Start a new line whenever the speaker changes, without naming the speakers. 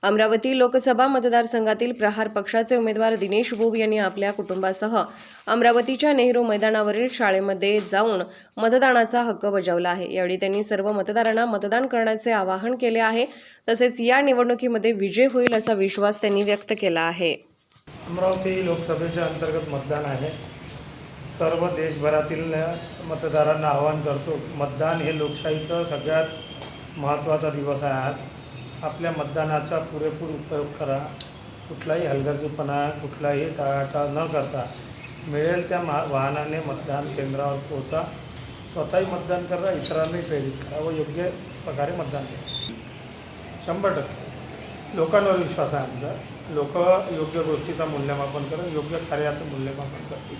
अमरावती लोकसभा मतदारसंघातील प्रहार पक्षाचे उमेदवार दिनेश बुब यांनी आपल्या कुटुंबासह अमरावतीच्या नेहरू मैदानावरील शाळेमध्ये जाऊन मतदानाचा हक्क बजावला आहे। यावेळी त्यांनी सर्व मतदारांना मतदान करण्याचे आवाहन केले आहे। तसेच या निवडणुकीमध्ये विजय होईल असा विश्वास त्यांनी व्यक्त केला आहे।
अमरावती लोकसभेच्या अंतर्गत मतदान आहे। सर्व देशभरातील मतदारांना आवाहन करतो, मतदान हे लोकशाहीचा सगळ्यात महत्त्वाचा दिवस आहे। आपल्या मतदानाचा पुरेपूर उपयोग करा। कुठलाही हलगर्जीपणा, कुठलाही टाळाटाळ न करता मिळेल त्या वाहनाने मतदान केंद्रावर पोहोचा। स्वतःही मतदान करा, इतरांनाही प्रेरित करा व योग्य प्रकारे मतदान करा। 100% लोकांवर विश्वास आहे आमचा। लोक योग्य गोष्टीचं मूल्यमापन करून योग्य कार्याचं मूल्यमापन करतील।